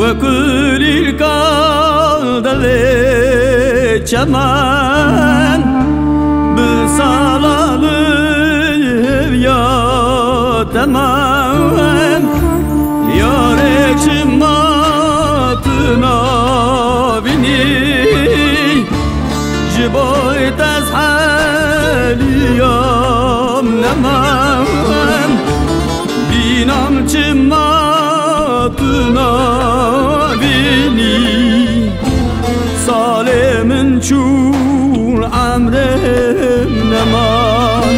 وكل القادة çemen بصلاlı ya temem yar ekşimatına bini jiboy tezhaliyam nemem binam çimatına bini salimin çul amrem neman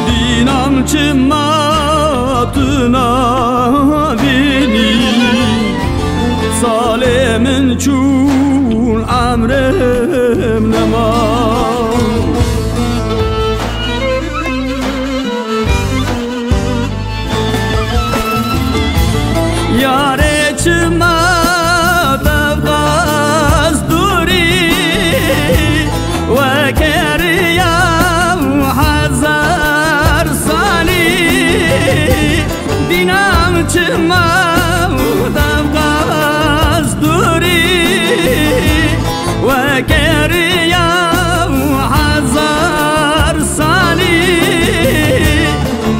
binam çimatına bini salimin çul amrem neman yare çimat وكريم حزر صالي دينام چما دبقاز دوري وكريم حزر صالي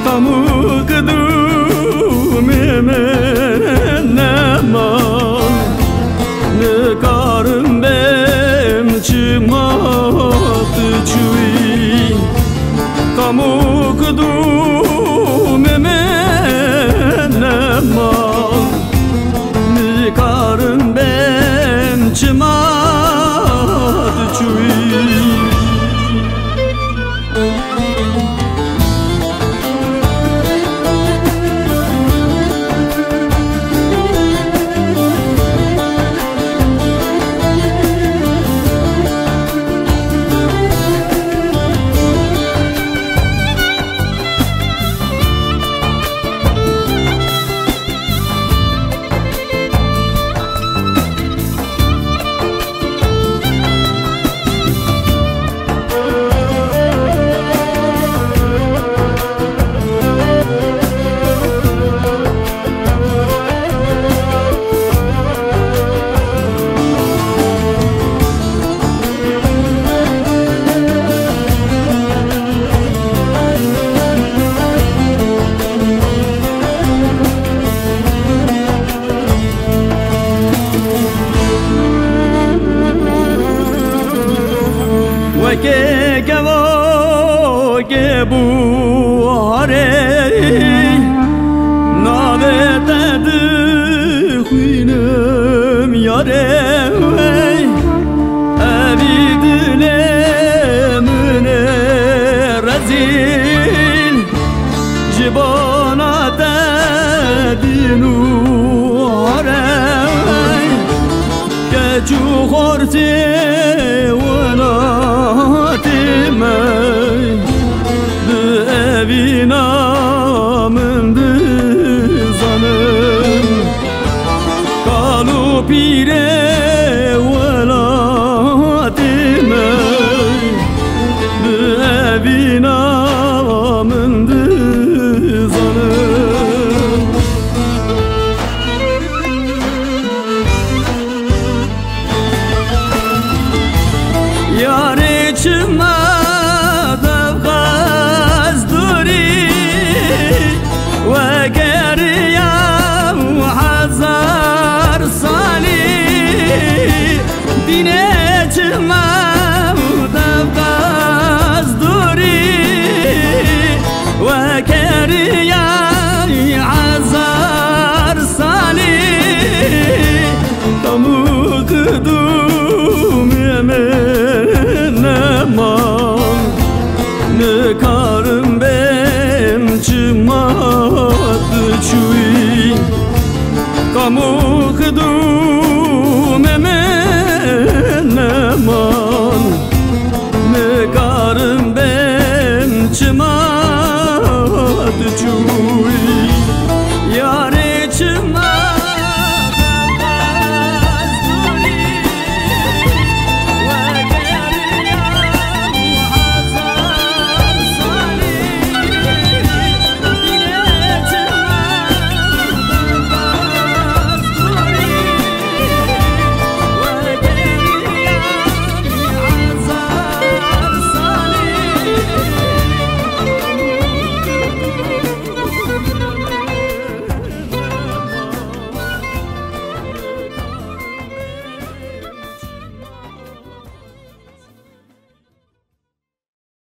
قموك دومي من نمان نكارم بم چمات چوی قموك دومي من نمان نكارم بم چمات چوی که بواره نابت دخوینم یاره ابی دلمن رزیل جبانات دینواره که چو خورتی Namın dızanım Kalu pire